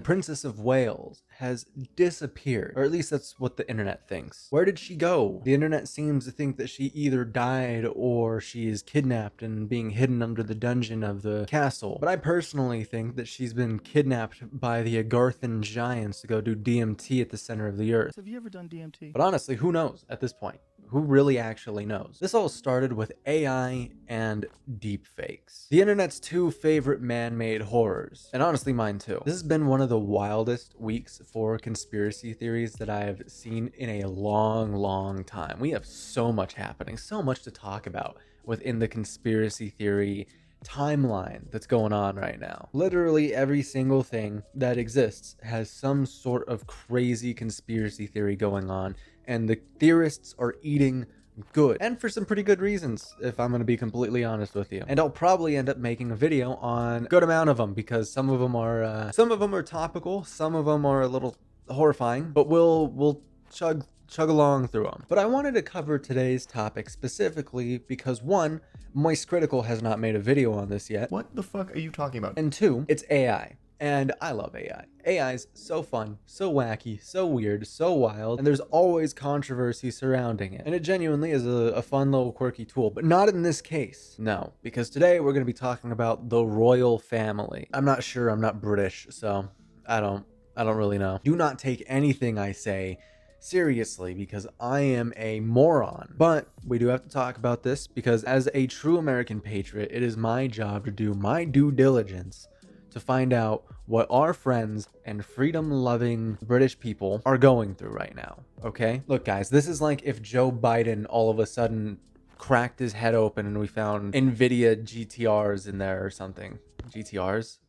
Princess of Wales has disappeared, or at least that's what the internet thinks. Where did she go? The internet seems to think that she either died or she is kidnapped and being hidden under the dungeon of the castle. But I personally think that she's been kidnapped by the Agarthan giants to go do DMT at the center of the earth. Have you ever done DMT? But honestly, who knows at this point? Who really actually knows? This all started with AI and deepfakes. The internet's two favorite man-made horrors, and honestly mine too. This has been one of the wildest weeks for conspiracy theories that I have seen in a long time. We have so much happening, so much to talk about within the conspiracy theory timeline that's going on right now. Literally every single thing that exists has some sort of crazy conspiracy theory going on, and the theorists are eating good, and for some pretty good reasons, if I'm going to be completely honest with you. And I'll probably end up making a video on a good amount of them, because some of them are topical, some of them are a little horrifying, but we'll chug along through them. But I wanted to cover today's topic specifically because, one, Moist Critical has not made a video on this yet. What the fuck are you talking about? And two, it's AI. And I love AI. AI's so fun, so wacky, so weird, so wild, and there's always controversy surrounding it. And it genuinely is a fun little quirky tool, but not in this case. No, because today we're going to be talking about the royal family. I'm not sure, I'm not British, so I don't really know. Do not take anything I say seriously, because I am a moron. But we do have to talk about this because as a true American patriot, it is my job to do my due diligence to find out what our friends and freedom-loving British people are going through right now, okay? Look, guys, this is like if Joe Biden all of a sudden cracked his head open and we found NVIDIA GTRs in there or something. GTRs?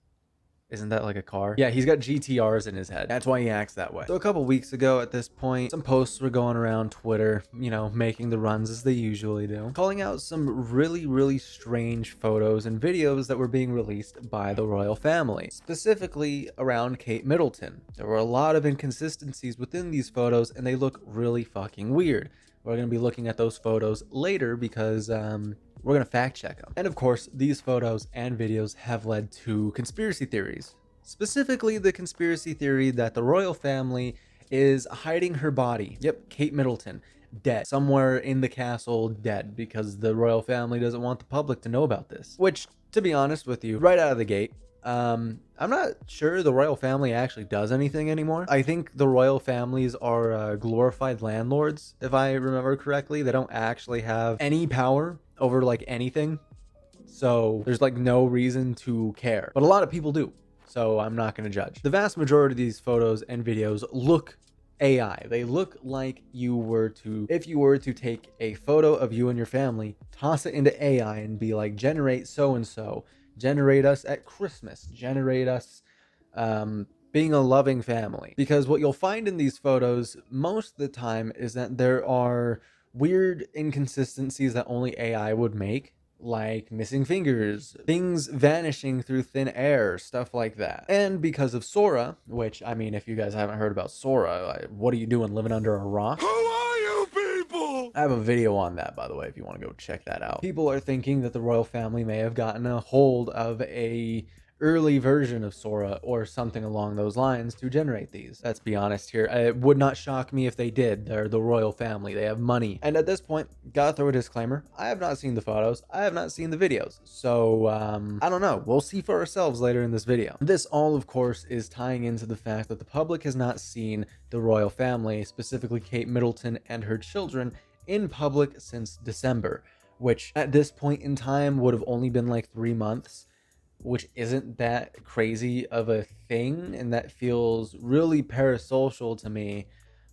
Isn't that like a car? Yeah, he's got GTRs in his head. That's why he acts that way. So a couple weeks ago at this point, some posts were going around Twitter, you know, making the runs as they usually do, calling out some really strange photos and videos that were being released by the royal family, specifically around Kate Middleton. There were a lot of inconsistencies within these photos, and they look really fucking weird. We're going to be looking at those photos later because, we're going to fact check them. And of course, these photos and videos have led to conspiracy theories. Specifically, the conspiracy theory that the royal family is hiding her body. Yep, Kate Middleton, dead. Somewhere in the castle, dead, because the royal family doesn't want the public to know about this. Which, to be honest with you, right out of the gate, I'm not sure the royal family actually does anything anymore. I think the royal families are glorified landlords, if I remember correctly. They don't actually have any power over like anything, so there's like no reason to care, but a lot of people do, so I'm not going to judge. The vast majority of these photos and videos look AI. They look like if you were to take a photo of you and your family, toss it into AI and be like, generate so and so, generate us at Christmas, generate us being a loving family. Because what you'll find in these photos most of the time is that there are weird inconsistencies that only AI would make, like missing fingers, things vanishing through thin air, stuff like that. And because of Sora, which, I mean, if you guys haven't heard about Sora, like, what are you doing living under a rock? Who are you people? I have a video on that, by the way, if you want to go check that out. People are thinking that the royal family may have gotten a hold of a early version of Sora or something along those lines to generate these. Let's be honest here. It would not shock me if they did. They're the royal family. They have money. And at this point, gotta throw a disclaimer. I have not seen the photos. I have not seen the videos. So, I don't know. We'll see for ourselves later in this video. This all, of course, is tying into the fact that the public has not seen the royal family, specifically Kate Middleton and her children, in public since December, which at this point in time would have only been like 3 months. Which isn't that crazy of a thing, and that feels really parasocial to me,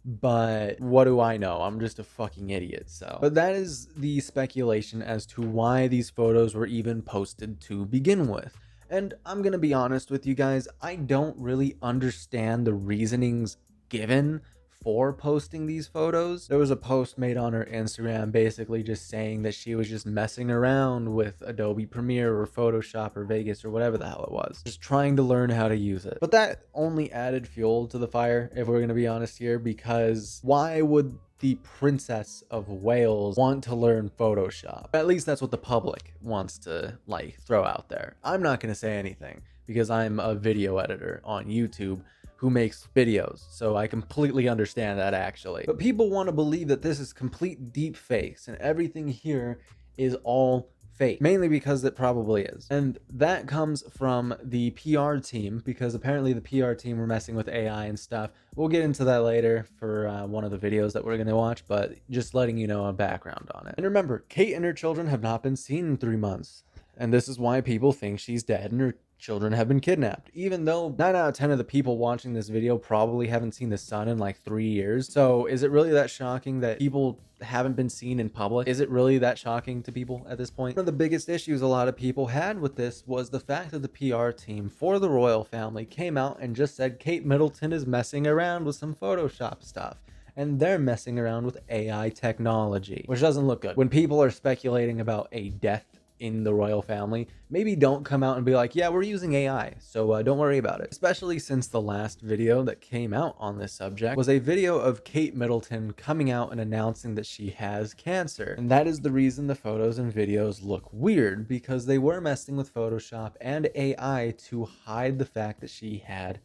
but what do I know? I'm just a fucking idiot, so. But that is the speculation as to why these photos were even posted to begin with. And I'm gonna be honest with you guys, I don't really understand the reasonings given for posting these photos. There was a post made on her Instagram basically just saying that she was just messing around with Adobe Premiere or Photoshop or Vegas or whatever the hell it was, just trying to learn how to use it. But that only added fuel to the fire, if we're gonna be honest here, because why would the Princess of Wales want to learn Photoshop? At least that's what the public wants to like throw out there. I'm not gonna say anything because I'm a video editor on YouTube, who makes videos, so I completely understand that actually. But people want to believe that this is complete deep fakes and everything here is all fake, mainly because it probably is. And that comes from the PR team, because apparently the PR team were messing with AI and stuff. We'll get into that later for one of the videos that we're going to watch, but just letting you know a background on it. And remember, Kate and her children have not been seen in 3 months. And this is why people think she's dead and her children have been kidnapped, even though 9 out of 10 of the people watching this video probably haven't seen the sun in like 3 years. So is it really that shocking that people haven't been seen in public? Is it really that shocking to people at this point? One of the biggest issues a lot of people had with this was the fact that the PR team for the royal family came out and just said Kate Middleton is messing around with some Photoshop stuff, and they're messing around with AI technology, which doesn't look good. When people are speculating about a death in the royal family, maybe don't come out and be like, yeah, we're using AI, so don't worry about it. Especially since the last video that came out on this subject was a video of Kate Middleton coming out and announcing that she has cancer. And that is the reason the photos and videos look weird, because they were messing with Photoshop and AI to hide the fact that she had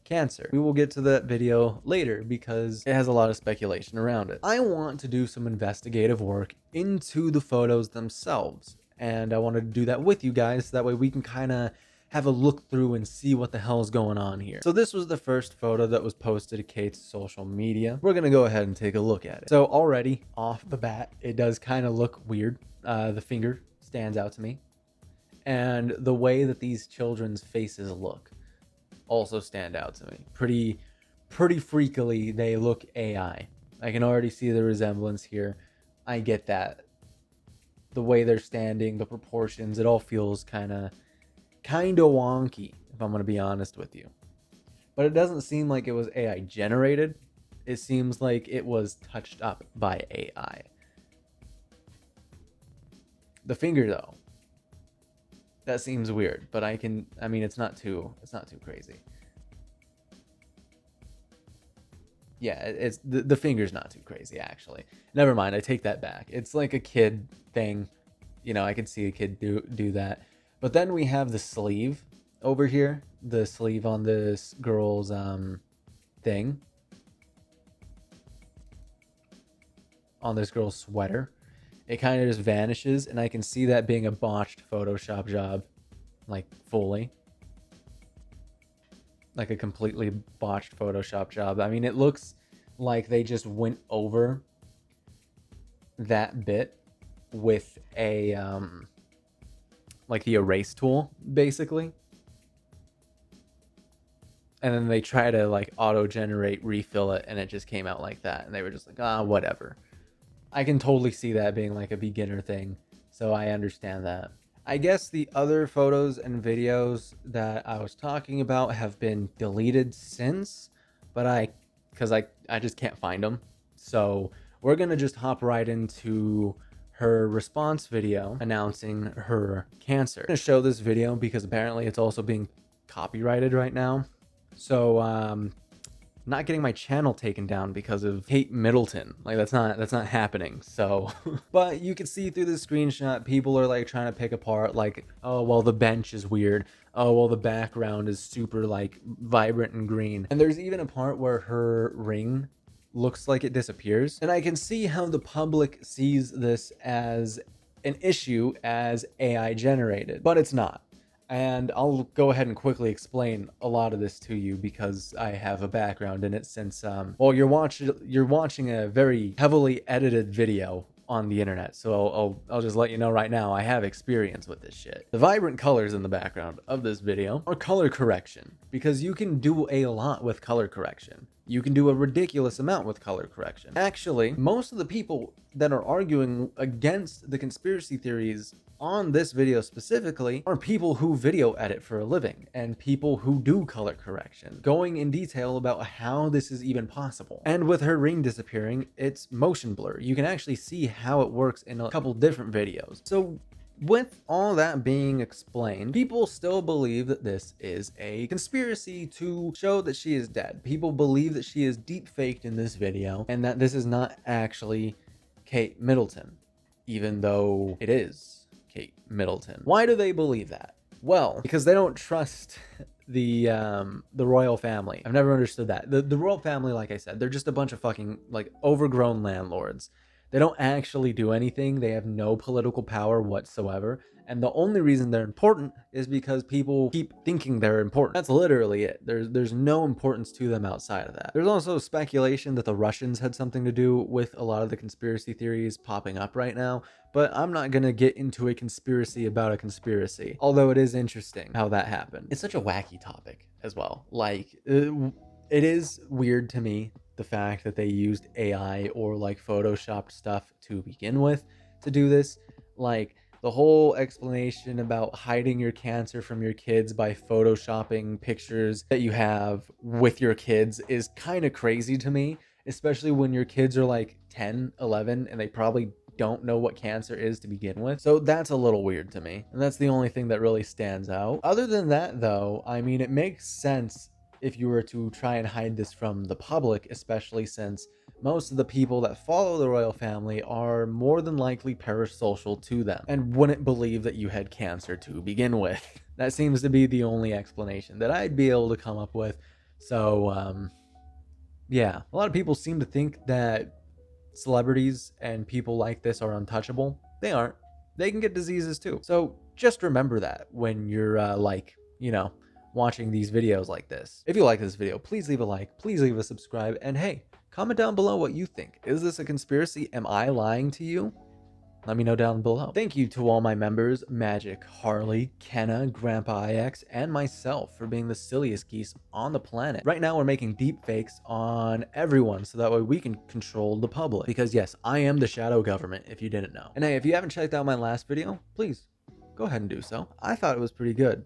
cancer. We will get to that video later because it has a lot of speculation around it. I want to do some investigative work into the photos themselves, and I wanted to do that with you guys, so that way we can kind of have a look through and see what the hell is going on here. So this was the first photo that was posted to Kate's social media. We're gonna go ahead and take a look at it. So already off the bat, it does kind of look weird. The finger stands out to me, and the way that these children's faces look also stand out to me. Pretty freakily, they look AI. I can already see the resemblance here. I get that. The way they're standing, the proportions, it all feels kind of wonky, if I'm going to be honest with you. But it doesn't seem like it was AI generated. It seems like it was touched up by AI. The finger though, that seems weird, but I mean, it's not too crazy. Yeah, it's the finger's not too crazy, actually. Never mind, I take that back. It's like a kid thing. You know, I could see a kid do that. But then we have the sleeve over here, the sleeve on this girl's thing, on this girl's sweater. It kind of just vanishes, and I can see that being a botched Photoshop job, like fully. Like a completely botched Photoshop job. I mean, it looks like they just went over that bit with a like the erase tool, basically, and then they try to like auto generate refill it, and it just came out like that, and they were just like, ah, whatever. I can totally see that being like a beginner thing, so I understand that. I guess the other photos and videos that I was talking about have been deleted since, but because I just can't find them. So we're gonna just hop right into her response video announcing her cancer. I'm gonna show this video because apparently it's also being copyrighted right now. So not getting my channel taken down because of Kate Middleton. Like that's not happening. So but you can see through the screenshot, people are like trying to pick apart like, oh well, the bench is weird, oh well, the background is super like vibrant and green, and there's even a part where her ring looks like it disappears, and I can see how the public sees this as an issue as AI generated, but it's not. And I'll go ahead and quickly explain a lot of this to you because I have a background in it since, well, you're watching a very heavily edited video on the internet. So I'll just let you know right now, I have experience with this shit. The vibrant colors in the background of this video are color correction, because you can do a lot with color correction. You can do a ridiculous amount with color correction. Actually, most of the people that are arguing against the conspiracy theories on this video specifically are people who video edit for a living and people who do color correction, going in detail about how this is even possible. And with her ring disappearing, it's motion blur. You can actually see how it works in a couple different videos. So with all that being explained, people still believe that this is a conspiracy to show that she is dead. People believe that she is deep faked in this video and that this is not actually Kate Middleton, even though it is Kate Middleton. Why do they believe that? Well, because they don't trust the royal family. I've never understood that. The royal family, like I said, they're just a bunch of fucking like overgrown landlords. They don't actually do anything. They have no political power whatsoever. And the only reason they're important is because people keep thinking they're important. That's literally it. There's no importance to them outside of that. There's also speculation that the Russians had something to do with a lot of the conspiracy theories popping up right now, but I'm not gonna get into a conspiracy about a conspiracy. Although it is interesting how that happened. It's such a wacky topic as well. Like, it is weird to me, the fact that they used AI or like photoshopped stuff to begin with to do this. Like, the whole explanation about hiding your cancer from your kids by photoshopping pictures that you have with your kids is kind of crazy to me, especially when your kids are like 10, 11, and they probably don't know what cancer is to begin with. So that's a little weird to me. And that's the only thing that really stands out. Other than that, though, I mean, it makes sense if you were to try and hide this from the public, especially since most of the people that follow the royal family are more than likely parasocial to them and wouldn't believe that you had cancer to begin with. That seems to be the only explanation that I'd be able to come up with. So, yeah, a lot of people seem to think that celebrities and people like this are untouchable. They aren't. They can get diseases too. So just remember that when you're watching these videos like this. If you like this video, please leave a like, please leave a subscribe, and hey, comment down below what you think. Is this a conspiracy? Am I lying to you? Let me know down below. Thank you to all my members, Magic, Harley, Kenna, Grandpa IX, and myself for being the silliest geese on the planet. Right now, we're making deep fakes on everyone so that way we can control the public. Because yes, I am the shadow government, if you didn't know. And hey, if you haven't checked out my last video, please go ahead and do so. I thought it was pretty good.